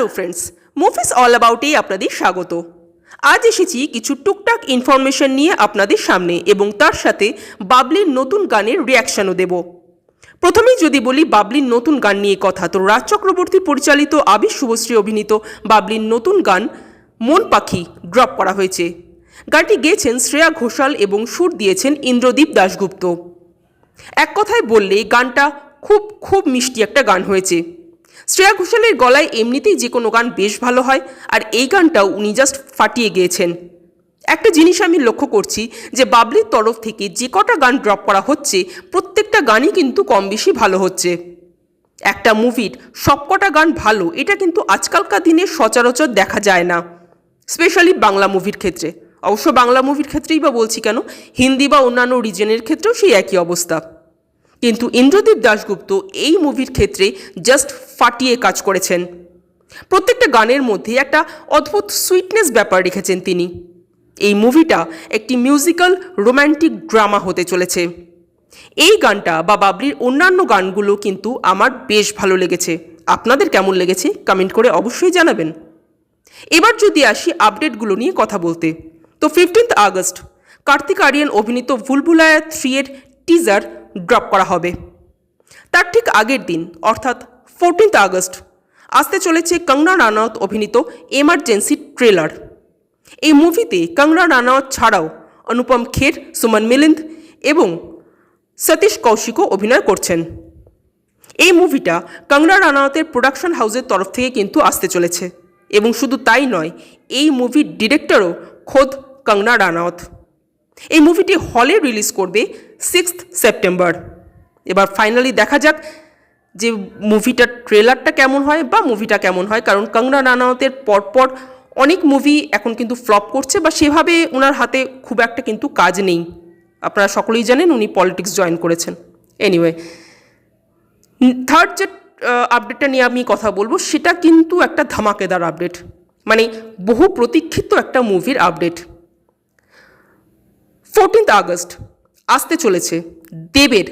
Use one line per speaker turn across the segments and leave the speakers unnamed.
Hello friends, movies all অ্যাবাউটেই আপনাদের স্বাগত। আজ এসেছি কিছু টুকটাক ইনফরমেশন নিয়ে আপনাদের সামনে এবং তার সাথে বাবলির নতুন গানের রিয়াকশনও দেব। প্রথমেই যদি বলি বাবলির নতুন গান নিয়ে কথা, তো রাজ চক্রবর্তী পরিচালিত আবির শুভশ্রী অভিনীত বাবলির নতুন গান মন পাখি ড্রপ করা হয়েছে। গানটি গেয়েছেন শ্রেয়া ঘোষাল এবং সুর দিয়েছেন ইন্দ্রদীপ দাশগুপ্ত। এক কথায় বললে গানটা খুব মিষ্টি একটা গান হয়েছে। শ্রেয়া ঘোষালের গলায় এমনিতেই যে কোনো গান বেশ ভালো হয়, আর এই গানটাও উনি জাস্ট ফাটিয়ে গিয়েছেন। একটা জিনিস আমি লক্ষ্য করছি যে বাবলির তরফ থেকে যে কটা গান ড্রপ করা হচ্ছে প্রত্যেকটা গানই কিন্তু কম বেশি ভালো হচ্ছে। একটা মুভির সবকটা গান ভালো এটা কিন্তু আজকালকার দিনে সচরাচর দেখা যায় না, স্পেশালি বাংলা মুভির ক্ষেত্রে। অবশ্য বাংলা মুভির ক্ষেত্রেই বা বলছি কেন, হিন্দি বা অন্যান্য রিজনের ক্ষেত্রেও সেই একই অবস্থা। কিন্তু ইন্দ্রদীপ দাশগুপ্ত এই মুভির ক্ষেত্রে জাস্ট ফাটিয়ে কাজ করেছেন। প্রত্যেকটা গানের মধ্যে একটা অদ্ভুত সুইটনেস ব্যাপার রেখেছেন তিনি। এই মুভিটা একটি মিউজিক্যাল রোম্যান্টিক ড্রামা হতে চলেছে। এই গানটা বা বাবলির অন্যান্য গানগুলো কিন্তু আমার বেশ ভালো লেগেছে। আপনাদের কেমন লেগেছে কমেন্ট করে অবশ্যই জানাবেন। এবার যদি আসি আপডেটগুলো নিয়ে কথা বলতে, তো 15 আগস্ট কার্তিক আরিয়ান অভিনীত ভুলভুলাইয়া 3 এর টিজার ড্রপ করা হবে। তার ঠিক আগের দিন অর্থাৎ 14 আগস্ট আসতে চলেছে কঙ্গনা রানাওয়াত অভিনীত এমার্জেন্সি ট্রেলার। এই মুভিতে কঙ্গনা রানাওয়াত ছাড়াও অনুপম খের, সুমন মিলিন্দ এবং সতীশ কৌশিকও অভিনয় করছেন। এই মুভিটা কঙ্গনা রানাওয়াতের প্রোডাকশন হাউসের তরফ থেকে কিন্তু আসতে চলেছে, এবং শুধু তাই নয়, এই মুভির ডিরেক্টরও খোদ কঙ্গনা রানাওয়াত। এই মুভিটি হলে রিলিজ করবে 6 সেপ্টেম্বর। এবার ফাইনালি দেখা যাক যে মুভিটার ট্রেলারটা কেমন হয় বা মুভিটা কেমন হয়, কারণ কঙ্গনা রানাওয়াতের পরপর অনেক মুভি এখন কিন্তু ফ্লপ করছে বা সেভাবে ওনার হাতে খুব একটা কিন্তু কাজ নেই। আপনারা সকলেই জানেন উনি পলিটিক্স জয়েন করেছেন। এনিওয়ে, থার্ড যে আপডেটটা নিয়ে আমি কথা বলবো সেটা কিন্তু একটা ধামাকেদার আপডেট, মানে বহু প্রতীক্ষিত একটা মুভির আপডেট। 14 আগস্ট আসতে চলেছে দেবের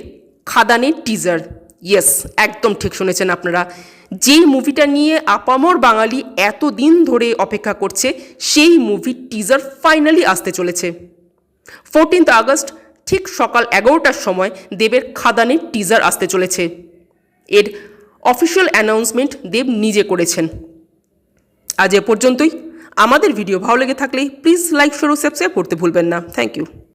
খাদানের টিজার। ইয়েস, একদম ঠিক শুনেছেন আপনারা। যেই মুভিটা নিয়ে আপামর বাঙালি এতদিন ধরে অপেক্ষা করছে সেই মুভির টিজার ফাইনালি আসতে চলেছে। 14 আগস্ট ঠিক সকাল 11টার সময় দেবের খাদানের টিজার আসতে চলেছে। এর অফিসিয়াল অ্যানাউন্সমেন্ট দেব নিজে করেছেন। আজ এ পর্যন্তই। আমাদের ভিডিও ভালো লেগে থাকলে প্লিজ লাইক, শেয়ার ও সাবস্ক্রাইব করতে ভুলবেন না। Thank you.